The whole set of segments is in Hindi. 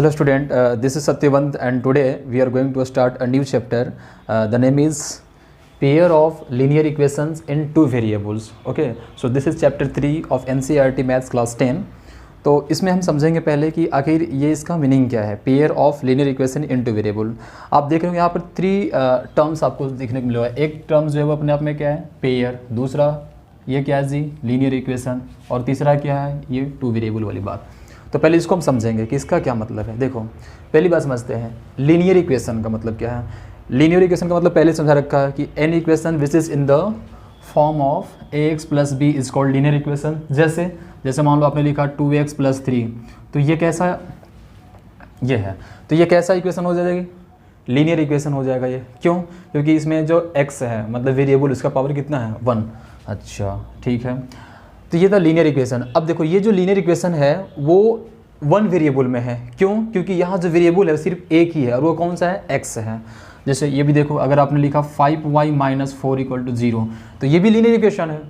Hello student, this is Satyavant and today we are going to start a new chapter. The name is pair of linear equations in two variables. Okay, so this is chapter 3 of NCERT Maths class 10. तो इसमें हम समझेंगे पहले कि आखिर ये इसका मीनिंग क्या है, pair of linear equation in two variable. आप देख रहे हो यहाँ पर थ्री टर्म्स आपको देखने को मिला है। एक टर्म जो है वो अपने आप में क्या है, पेयर। दूसरा ये क्या है जी, लीनियर इक्वेशन। और तीसरा क्या है, ये टू वेरिएबल वाली बात। तो पहले इसको हम समझेंगे कि इसका क्या मतलब है। देखो पहली बात समझते हैं, लीनियर इक्वेशन का मतलब क्या है। लीनियर इक्वेशन का मतलब पहले समझा रखा है कि any equation which is in the form of ax plus b is called linear equation. जैसे मान लो आपने लिखा 2x प्लस 3, तो ये कैसा ये है, तो ये कैसा इक्वेशन हो जाएगी, लीनियर इक्वेशन हो जाएगा ये। क्यों? क्योंकि इसमें जो x है मतलब वेरिएबल, उसका पावर कितना है, 1। अच्छा ठीक है, तो ये था लीनियर इक्वेशन। अब देखो ये जो लीनियर इक्वेशन है वो वन वेरिएबल में है। क्यों? क्योंकि यहाँ जो वेरिएबल है सिर्फ एक ही है, और वो कौन सा है, x है। जैसे ये भी देखो, अगर आपने लिखा 5y माइनस 4 इक्वल टू 0, तो ये भी लीनियर इक्वेशन है।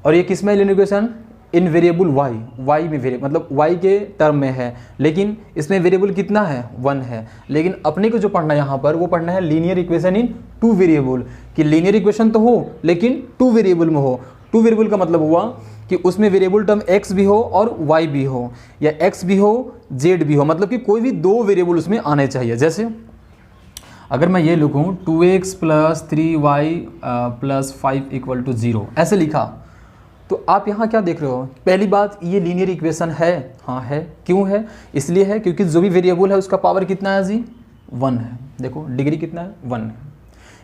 और ये किस में लीनियर इक्वेशन, इन वेरिएबल y में वेरिएबल मतलब y के टर्म में है, लेकिन इसमें वेरिएबल कितना है, 1 है। लेकिन अपने को जो पढ़ना है यहाँ पर, वो पढ़ना है linear equation in two variable, कि लीनियर इक्वेशन तो हो लेकिन टू वेरिएबल में हो। टू वेरिएबल का मतलब हुआ कि उसमें वेरिएबल टर्म x भी हो और y भी हो, या x भी हो z भी हो, मतलब कि कोई भी दो वेरिएबल उसमें आने चाहिए। जैसे अगर मैं ये लिखूँ 2x plus 3y plus 5 equal to 0, ऐसे लिखा, तो आप यहाँ क्या देख रहे हो, पहली बात ये लीनियर इक्वेशन है। हाँ है। क्यों है? इसलिए है क्योंकि जो भी वेरिएबल है उसका पावर कितना है जी, 1 है। देखो डिग्री कितना है, 1 है,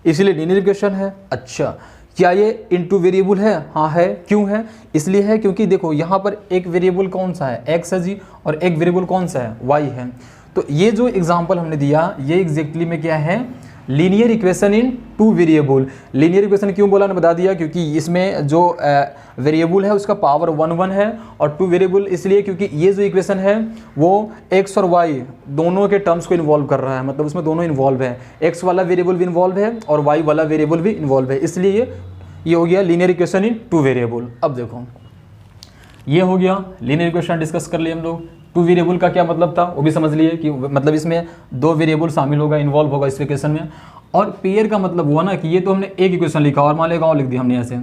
इसलिए लीनियर इक्वेशन है। अच्छा, क्या ये इनटू वेरिएबल है? हाँ है। क्यों है? इसलिए है क्योंकि देखो यहाँ पर एक वेरिएबल कौन सा है, x है जी, और एक वेरिएबल कौन सा है, y है। तो ये जो एग्जांपल हमने दिया, ये एग्जैक्टली में क्या है, linear equation in two variable. Linear equation क्यों बोला, ने बता दिया, क्योंकि इसमें जो वेरिएबल है उसका पावर 1 है, और टू वेरिएबल इसलिए क्योंकि ये जो इक्वेशन है वो x और y दोनों के टर्म्स को इन्वॉल्व कर रहा है, मतलब उसमें दोनों इन्वॉल्व है, x वाला वेरिएबल भी इन्वॉल्व है और y वाला वेरिएबल भी इन्वॉल्व है, इसलिए ये हो गया linear equation in two variable. अब देखो ये हो गया लीनियर इक्वेशन, डिस्कस कर लिए हम लोग। टू वेरिएबल का क्या मतलब था वो भी समझ लिए, कि मतलब इसमें दो वेरिएबल शामिल होगा, इन्वॉल्व होगा इस इक्वेशन में। और पेयर का मतलब हुआ ना कि ये तो हमने एक इक्वेशन लिखा और मान लेगा और लिख दिया हमने ऐसे,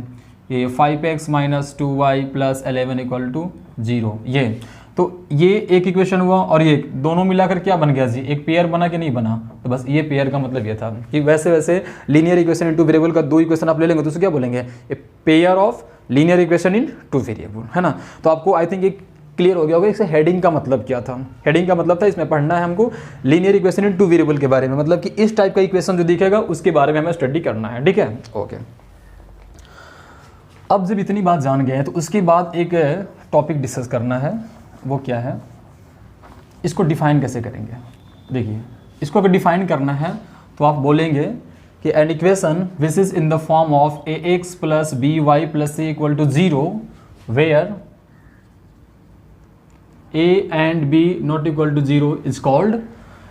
ये 5x minus 2y plus 11 equal to 0, ये तो ये एक इक्वेशन हुआ, और ये दोनों मिलाकर क्या बन गया जी, एक पेयर बना कि नहीं बना। तो बस ये पेयर का मतलब ये था कि वैसे linear equation in two variable का दो इक्वेशन आप ले लेंगे तो उसे क्या बोलेंगे, a pair of linear equation in two variable, है ना। तो आपको आई थिंक एक क्लियर हो गया होगा इससे हेडिंग का मतलब क्या था। हेडिंग का मतलब था इसमें पढ़ना है हमको linear equation in two variable के बारे में, मतलब कि इस टाइप का इक्वेशन जो दिखेगा उसके बारे में हमें स्टडी करना है, ठीक है। ओके, अब जब इतनी बात जान गए तो उसके बाद एक टॉपिक डिस्कस करना है, वो क्या है, इसको डिफाइन कैसे करेंगे। देखिए इसको अगर डिफाइन करना है तो आप बोलेंगे कि an equation which is in the form of ax plus by plus c equal to 0 where a and b not equal to 0 is called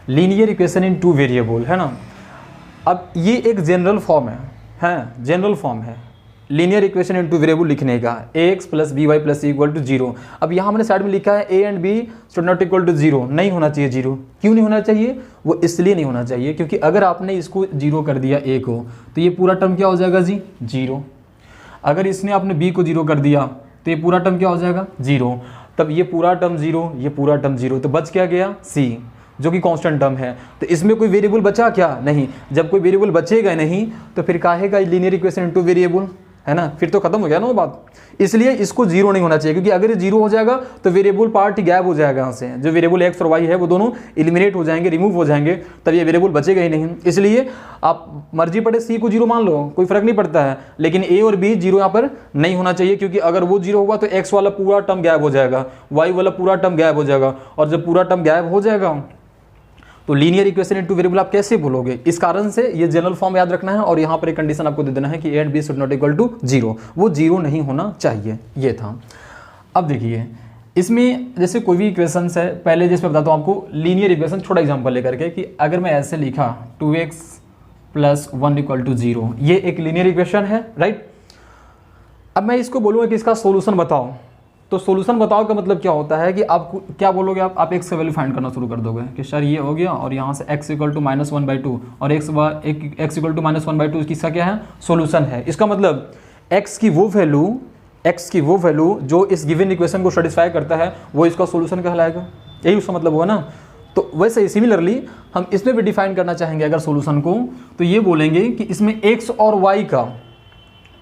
linear equation in two variable, है ना। अब ये एक जनरल फॉर्म है, जनरल फॉर्म है linear equation in two variable लिखने का, ax plus by plus c equal to 0। अब यहाँ हमने साइड में लिखा है a and b should not equal to 0, नहीं होना चाहिए 0। क्यों नहीं होना चाहिए? वो इसलिए नहीं होना चाहिए क्योंकि अगर आपने इसको 0 कर दिया a को, तो ये पूरा टर्म क्या हो जाएगा जी, 0। अगर इसने आपने b को 0 कर दिया तो ये पूरा टर्म क्या हो जाएगा, 0। तब ये पूरा टर्म 0, ये पूरा टर्म 0, तो बच क्या गया, c, जो कि कांस्टेंट टर्म है। तो इसमें कोई वेरिएबल बचा क्या, नहीं। जब कोई वेरिएबल बचेगा नहीं तो फिर काहे का लीनियर इक्वेशन इनटू वेरिएबल, है ना, फिर तो खत्म हो गया ना वो बात। इसलिए इसको 0 नहीं होना चाहिए, क्योंकि अगर ये 0 हो जाएगा तो वेरिएबल पार्ट गायब हो जाएगा। यहाँ से जो वेरिएबल x और y है वो दोनों एलिमिनेट हो जाएंगे, रिमूव हो जाएंगे, तब ये वेरिएबल बचेगा ही नहीं। इसलिए आप मर्जी पड़े c को 0 मान लो, कोई फर्क नहीं पड़ता है, लेकिन a और b 0 यहाँ पर नहीं होना चाहिए, क्योंकि अगर वो 0 होगा तो x वाला पूरा टर्म गायब हो जाएगा, y वाला पूरा टर्म गायब हो जाएगा, और जब पूरा टर्म गायब हो जाएगा तो linear equation in two variable आप कैसे बोलोगे। इस कारण से ये जनरल फॉर्म याद रखना है, और यहाँ पर एक कंडीशन आपको दे देना है कि a and b should not equal to 0, वो 0 नहीं होना चाहिए, ये था। अब देखिए इसमें जैसे कोई भी इक्वेशन है, पहले जैसे मैं बताता हूँ आपको लीनियर इक्वेशन, छोटा एग्जाम्पल लेकर के, कि अगर मैं ऐसे लिखा 2x प्लस 1 इक्वल टू 0, ये एक लीनियर इक्वेशन है, राइट। अब मैं इसको बोलूँगा कि इसका सोल्यूशन बताओ, तो सॉल्यूशन बताओ का मतलब क्या होता है कि आप क्या बोलोगे, आप एक्स का वैल्यू फाइंड करना शुरू कर दोगे कि सर ये हो गया और यहाँ से x इक्वल टू -1/2 और x इक्वल टू -1/2 किसका क्या है, सॉल्यूशन है। इसका मतलब x की वो वैल्यू जो इस गिवन इक्वेशन को सेटिस्फाई करता है वो इसका सॉल्यूशन कहलाएगा, यही उसका मतलब हुआ ना। तो वैसे ही सिमिलरली हम इसमें भी डिफाइन करना चाहेंगे अगर सॉल्यूशन को, तो ये बोलेंगे कि इसमें x और y का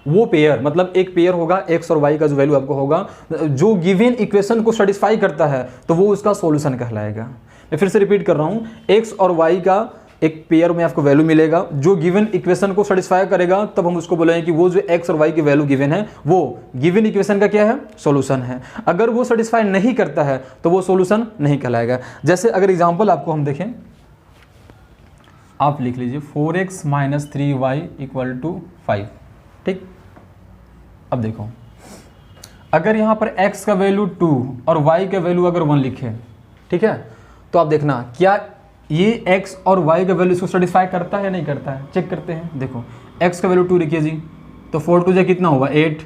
वो पेयर, मतलब एक पेयर होगा x और y का जो वैल्यू आपको होगा जो गिवन इक्वेशन को सेटिस्फाई करता है तो वो उसका सॉल्यूशन कहलाएगा। मैं फिर से रिपीट कर रहा हूँ, x और y का एक पेयर में आपको वैल्यू मिलेगा जो गिवन इक्वेशन को सेटिस्फाई करेगा, तब हम उसको बोलेंगे कि वो जो x और y की वैल्यू गिवन है वो गिवन इक्वेशन का क्या है, सॉल्यूशन है। अगर वो सेटिस्फाई नहीं करता है तो वो सॉल्यूशन नहीं कहलाएगा। जैसे अगर एग्जांपल आपको हम देखें, आप लिख लीजिए 4x - 3y = 5, ठीक। अब देखो अगर यहाँ पर x का वैल्यू 2 और y का वैल्यू अगर 1 लिखे, ठीक है, तो आप देखना क्या ये x और y का वैल्यू इसको सेटिस्फाई करता है या नहीं करता है, चेक करते हैं। देखो x का वैल्यू 2 लिखिए जी, तो 4 2 कितना हुआ 8,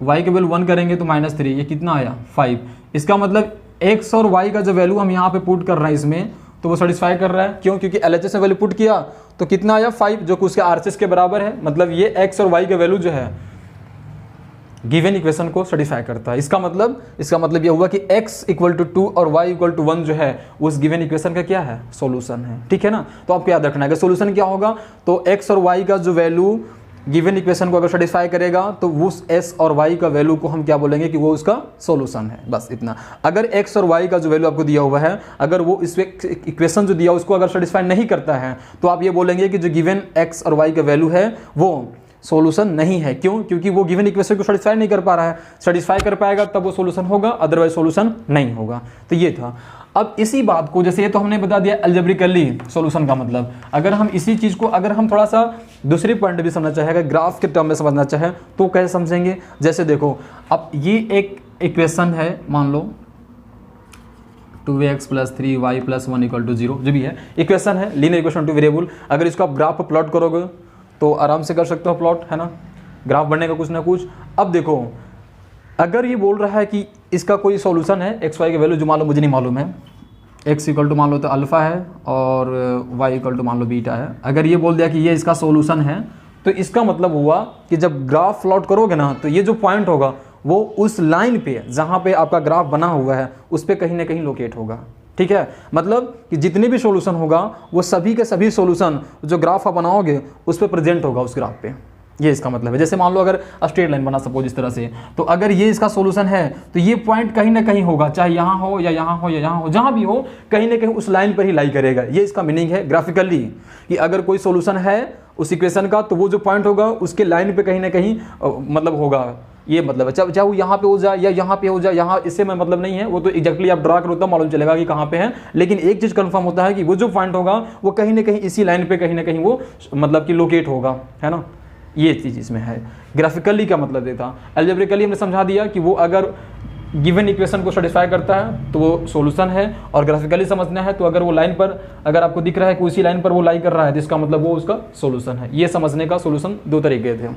y का वैल्यू 1 करेंगे तो -3, ये कितना आया 5। इसका मतलब x और y का जो वैल्यू हम यहाँ पे पुट कर रहे हैं इसमें, तो वो सेटिस्फाई कर रहा है। क्यों? क्योंकि LHS में वैल्यू पुट किया तो कितना आया 5, जो कि उसके RHS के बराबर है। मतलब ये x और y का वैल्यू जो है गिवन इक्वेशन को सेटिस्फाई करता है। इसका मतलब ये हुआ कि x = 2 और y = 1 जो है उस गिवन इक्वेशन का क्या है, सॉल्यूशन है, ठीक है ना। तो आपको याद रखना है कि सॉल्यूशन क्या होगा, तो x और y का जो वैल्यू गिवन इक्वेशन को अगर सेटिस्फाई करेगा तो उस s और y का वैल्यू को हम क्या बोलेंगे कि वो उसका सॉल्यूशन है, बस इतना। अगर x और y का जो वैल्यू आपको दिया हुआ है, अगर वो इस इक्वेशन जो दिया उसको अगर सेटिस्फाई नहीं करता है तो आप ये बोलेंगे कि जो गिवन x और y का वैल्यू है वो सॉल्यूशन नहीं है। क्यों? क्योंकि वो गिवन इक्वेशन को सेटिस्फाई नहीं कर पा रहा है। सेटिस्फाई कर पाएगा तब वो सॉल्यूशन होगा, अदरवाइज सॉल्यूशन नहीं होगा। तो ये था। अब इसी बात को, जैसे ये तो हमने बता दिया अलजेब्रिकली सॉल्यूशन का मतलब, अगर हम इसी चीज़ को अगर हम थोड़ा सा दूसरी पॉइंट भी समझना चाहे, अगर ग्राफ के टर्म में समझना चाहे तो कैसे समझेंगे। जैसे देखो अब ये एक इक्वेशन है, मान लो 2x + 3y + 1 = 0, जो भी है इक्वेशन है, लीनियर इक्वेशन 2 वेरिएबल। अगर इसको आप ग्राफ पर प्लॉट करोगे तो आराम से कर सकते हो प्लॉट, है ना, ग्राफ बनने का कुछ ना कुछ। अब देखो अगर ये बोल रहा है कि इसका कोई सॉल्यूशन है, एक्स वाई के वैल्यू जो मान लो मुझे नहीं मालूम है, x = मान लो तो अल्फ़ा है और y = मान लो बीटा है। अगर ये बोल दिया कि ये इसका सॉल्यूशन है तो इसका मतलब हुआ कि जब ग्राफ प्लॉट करोगे ना तो ये जो पॉइंट होगा वो उस लाइन पे जहाँ पे आपका ग्राफ बना हुआ है उस पर कहीं ना कहीं लोकेट होगा, ठीक है। मतलब कि जितने भी सॉल्यूशन होगा वो सभी के सभी सॉल्यूशन जो ग्राफ आप बनाओगे उस पर प्रेजेंट होगा उस ग्राफ पे, ये इसका मतलब है। जैसे मान लो अगर स्ट्रेट लाइन बना सपोज इस तरह से, तो अगर ये इसका सॉल्यूशन है तो ये पॉइंट कहीं ना कहीं होगा, चाहे यहाँ हो या यहाँ हो या यहाँ हो, जहाँ भी हो कहीं ना कहीं उस लाइन पर ही लाई करेगा। ये इसका मीनिंग है ग्राफिकली कि अगर कोई सॉल्यूशन है उस इक्वेशन का तो वो जो पॉइंट होगा उसके लाइन पे कहीं ना कहीं मतलब होगा, ये मतलब है। चाहे वो यहाँ पे हो जाए या यहाँ पे हो जाए, यहाँ इससे मैं मतलब नहीं है, वो तो एग्जैक्टली आप ड्रा करो तब मालूम चलेगा कि कहाँ पे है। लेकिन एक चीज़ कंफर्म होता है कि वो जो पॉइंट होगा वो कहीं ना कहीं इसी लाइन पे कहीं ना कहीं वो मतलब कि लोकेट होगा, है ना। ये चीज़ इसमें है। ग्राफिकली का मतलब ये था। अलजेब्रिकली हमने समझा दिया कि वो अगर गिवन इक्वेशन को सेटिस्फाई करता है तो वो सॉल्यूशन है, और ग्राफिकली समझना है तो अगर वो लाइन पर अगर आपको दिख रहा है कि उसी लाइन पर वो लाई कर रहा है तो इसका मतलब वो उसका सॉल्यूशन है। ये समझने का सॉल्यूशन दो तरीके थे।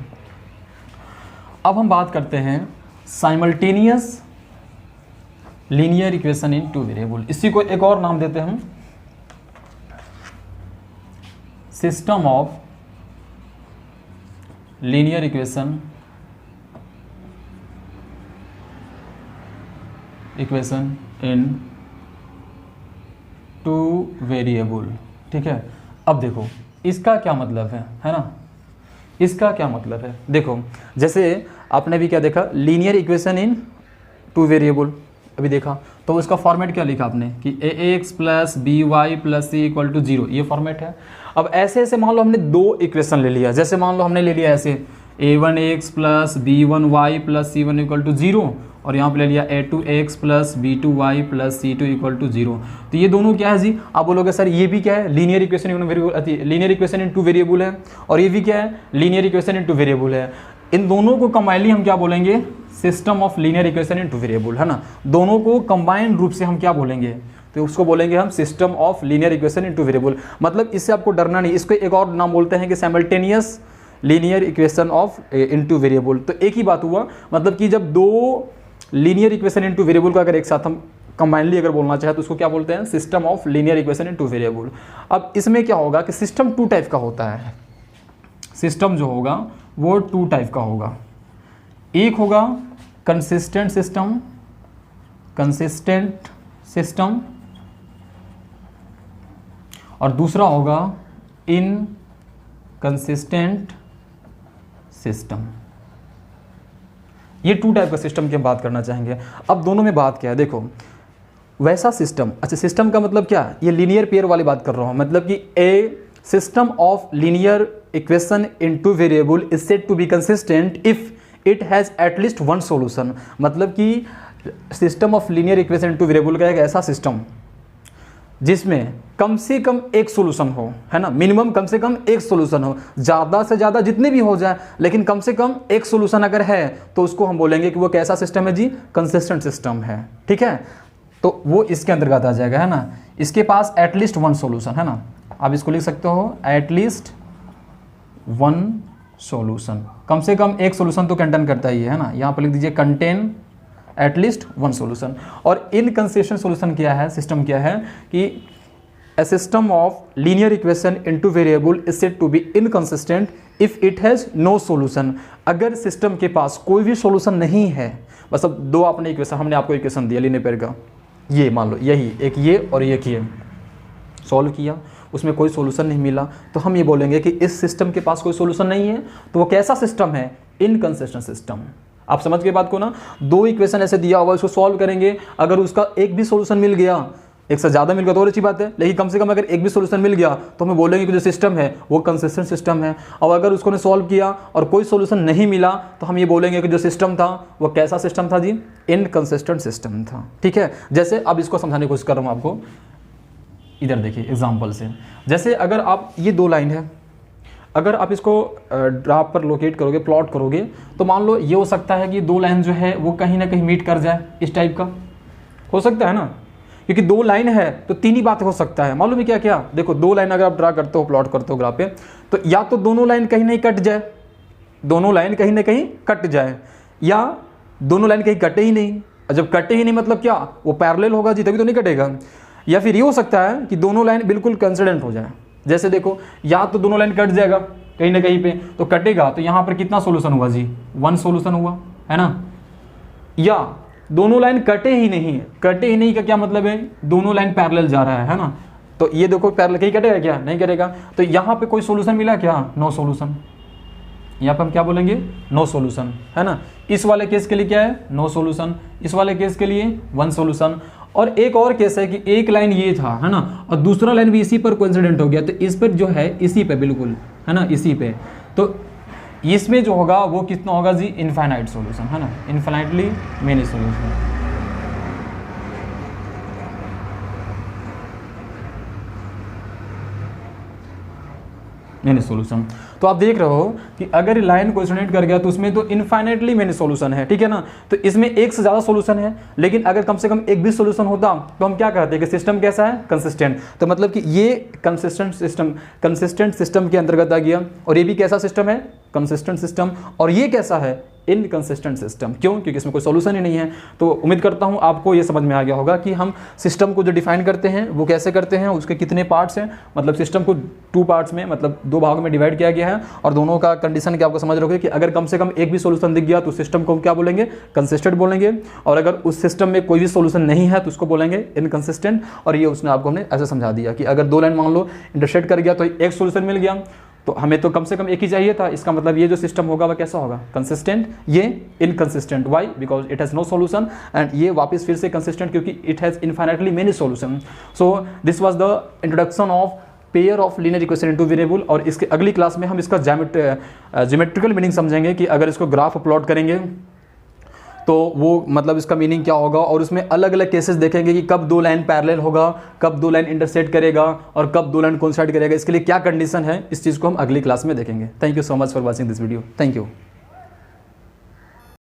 अब हम बात करते हैं साइमल्टेनियस लीनियर इक्वेशन इन 2 वेरिएबल। इसी को एक और नाम देते हैं system of linear equation in 2 variable, ठीक है। अब देखो इसका क्या मतलब है ना, इसका क्या मतलब है। देखो जैसे आपने भी क्या देखा, लीनियर इक्वेशन इन 2 वेरिएबल अभी देखा, तो उसका फॉर्मेट क्या लिखा आपने कि ax + by + c = 0, ये फॉर्मेट है। अब ऐसे ऐसे मान लो हमने 2 इक्वेशन ले लिया, जैसे मान लो हमने ले लिया ऐसे a1x + b1y + c1 = 0, और यहाँ पे ले लिया a2x + b2y + c2 = 0। तो ये दोनों क्या है जी, आप बोलोगे सर ये भी क्या है, लीनियर इक्वेशन इन वेरिएबल, लीनियर इक्वेशन इन 2 वेरिएबल है, और ये भी क्या है, लीनियर इक्वेशन इन 2 वेरिएबल है। इन दोनों को कंबाइनली हम क्या बोलेंगे, system of linear equation in 2 variable, है ना। दोनों को कंबाइंड रूप से हम क्या बोलेंगे, तो उसको बोलेंगे हम system of linear equation in 2 variable. मतलब इससे आपको डरना नहीं, इसको एक और नाम बोलते हैं कि simultaneous linear equation of in 2 variable. तो एक ही बात हुआ, मतलब कि जब 2 linear equation in two variable को अगर एक साथ हम कंबाइनली अगर बोलना चाहे तो उसको क्या बोलते हैं, system of linear equation in two variable. अब इसमें क्या होगा कि सिस्टम टू टाइप का होता है, सिस्टम जो होगा वो टू टाइप का होगा। एक होगा कंसिस्टेंट सिस्टम, कंसिस्टेंट सिस्टम, और दूसरा होगा इनकंसिस्टेंट सिस्टम। ये टू टाइप का सिस्टम की हम बात करना चाहेंगे। अब दोनों में बात क्या है, देखो वैसा सिस्टम, अच्छा सिस्टम का मतलब क्या, ये लीनियर पेयर वाली बात कर रहा हूं, मतलब कि a system of linear equation in two variable is said to be consistent if it has at least one solution. मतलब कि system of linear equation in two variable का एक ऐसा सिस्टम जिसमें कम से कम एक सॉल्यूशन हो, है ना, मिनिमम कम से कम एक सॉल्यूशन हो, ज़्यादा से ज़्यादा जितने भी हो जाए लेकिन कम से कम एक सॉल्यूशन अगर है तो उसको हम बोलेंगे कि वो कैसा सिस्टम है जी, कंसिस्टेंट सिस्टम है। ठीक है, तो वो इसके अंतर्गत आ जाएगा, है ना। इसके पास एटलीस्ट वन सॉल्यूशन, है ना, आप इसको लिख सकते हो एटलीस्ट वन सॉल्यूशन, कम से कम एक सॉल्यूशन तो कंटेन करता ही है ना, यहाँ पर लिख दीजिए कंटेन एटलीस्ट वन सॉल्यूशन। और इनकंसिस्टेंट सॉल्यूशन क्या है, सिस्टम क्या है कि a system of linear equation into variable is said to be inconsistent if it has no solution। अगर सिस्टम के पास कोई भी सॉल्यूशन नहीं है, बस अब दो आपने इक्वेशन, हमने आपको इक्वेशन दिया लीनियर पेयर का, ये मान लो यही एक ये और एक ये सॉल्व किया, उसमें कोई सॉल्यूशन नहीं मिला, तो हम ये बोलेंगे कि इस सिस्टम के पास कोई सॉल्यूशन नहीं है, तो वो कैसा सिस्टम है, इनकंसिस्टेंट सिस्टम। आप समझ गए बात को ना, दो इक्वेशन ऐसे दिया हुआ, इसको सॉल्व करेंगे, अगर उसका एक भी सॉल्यूशन मिल गया, एक से ज़्यादा मिल गया तो और अच्छी बात है, लेकिन कम से कम अगर एक भी सॉल्यूशन मिल गया तो हमें बोलेंगे कि जो सिस्टम है वो कंसिस्टेंट सिस्टम है। और अगर उसको ने सॉल्व किया और कोई सॉल्यूशन नहीं मिला तो हम ये बोलेंगे कि जो सिस्टम था वो कैसा सिस्टम था जी, इनकंसिस्टेंट सिस्टम था। ठीक है, जैसे अब इसको समझाने की कोशिश कर रहा हूँ आपको, इधर देखिए एग्जाम्पल से। जैसे अगर आप ये दो लाइन है, अगर आप इसको ग्राफ पर लोकेट करोगे, प्लॉट करोगे, तो मान लो ये हो सकता है कि दो लाइन जो है वो कहीं ना कहीं मीट कर जाए, इस टाइप का हो सकता है ना, क्योंकि दो लाइन है तो तीन ही बातें हो सकता है। मालूम है क्या क्या, देखो दो लाइन अगर आप ड्रा करते हो, प्लॉट करते हो ग्राफ पे, तो या तो दोनों लाइन कहीं नहीं कट जाए, दोनों लाइन कहीं ना कहीं कट जाए, या दोनों लाइन कहीं कटे ही नहीं। जब कटे ही नहीं मतलब क्या, वो पैरेलल होगा जी, तभी तो नहीं कटेगा। या फिर ये हो सकता है कि दोनों लाइन बिल्कुल कंसिडेंट हो जाए, जैसे देखो या तो दोनों लाइन कट जाएगा कहीं ना कहीं पे तो कटेगा, तो यहाँ पर कितना सोल्यूशन हुआ जी, वन सोल्यूशन हुआ, है ना। या दोनों लाइन कटे ही नहीं, कटे ही नहीं का क्या मतलब है, दोनों लाइन पैरेलल जा रहा है ना, तो ये देखो पैरेलल कहीं कटेगा क्या, नहीं कटेगा, तो यहाँ पे कोई सोल्यूशन मिला क्या, नो सोल्यूशन, यहाँ पे हम क्या बोलेंगे, नो सोल्यूशन, है ना। इस वाले केस के लिए क्या है, नो सोल्यूशन, इस वाले केस के लिए वन सोल्यूशन। और एक और केस है कि एक लाइन ये था, है ना, और दूसरा लाइन भी इसी पर कोइंसिडेंट हो गया, तो इस पर जो है इसी पे बिल्कुल, है ना, इसी पे, तो इसमें जो होगा वो कितना होगा जी, इनफाइनाइट सॉल्यूशन, है ना, infinitely many solution. Many solution. तो आप देख रहे हो कि अगर लाइन कोइंसिडेंट कर गया तो उसमें तो इनफाइनाइटली मेनी सॉल्यूशन है, ठीक है ना। तो इसमें एक से ज़्यादा सॉल्यूशन है, लेकिन अगर कम से कम एक भी सॉल्यूशन होता तो हम क्या कहते हैं कि सिस्टम कैसा है, कंसिस्टेंट। तो मतलब कि ये कंसिस्टेंट सिस्टम के अंतर्गत आ गया, और ये भी कैसा सिस्टम है, कंसिस्टेंट सिस्टम। और ये कैसा है, इनकंसिस्टेंट सिस्टम। क्यों, क्योंकि इसमें कोई सॉल्यूशन ही नहीं है। तो उम्मीद करता हूँ आपको ये समझ में आ गया होगा कि हम सिस्टम को जो डिफाइन करते हैं वो कैसे करते हैं, उसके कितने पार्ट्स हैं। मतलब सिस्टम को टू पार्ट्स में, मतलब दो भागों में डिवाइड किया गया है, और दोनों का कंडीशन क्या आपको समझ रखोगे कि अगर कम से कम एक भी सॉल्यूशन दिख गया तो सिस्टम को क्या बोलेंगे, कंसिस्टेंट बोलेंगे, और अगर उस सिस्टम में कोई भी सॉल्यूशन नहीं है तो उसको बोलेंगे इनकंसिस्टेंट। और ये उसने आपको हमने ऐसे समझा दिया कि अगर दो लाइन मान लो इंटरसेक्ट कर गया तो एक सॉल्यूशन मिल गया, तो हमें तो कम से कम एक ही चाहिए था। इसका मतलब ये जो सिस्टम होगा वह कैसा होगा, कंसिस्टेंट, ये inconsistent. Why, because it has no solution, and ये वापस फिर से कंसिस्टेंट क्योंकि it has infinitely many solution. So this was the introduction of pair of linear equation in two variable. और इसके अगली क्लास में हम इसका ज्योमेट्रिकल मीनिंग समझेंगे कि अगर इसको ग्राफ प्लॉट करेंगे तो वो मतलब इसका मीनिंग क्या होगा, और उसमें अलग अलग केसेस देखेंगे कि कब दो लाइन पैरेलल होगा, कब दो लाइन इंटरसेक्ट करेगा, और कब दो लाइन कोइंसाइड करेगा, इसके लिए क्या कंडीशन है, इस चीज़ को हम अगली क्लास में देखेंगे। Thank you so much for watching this video. Thank you.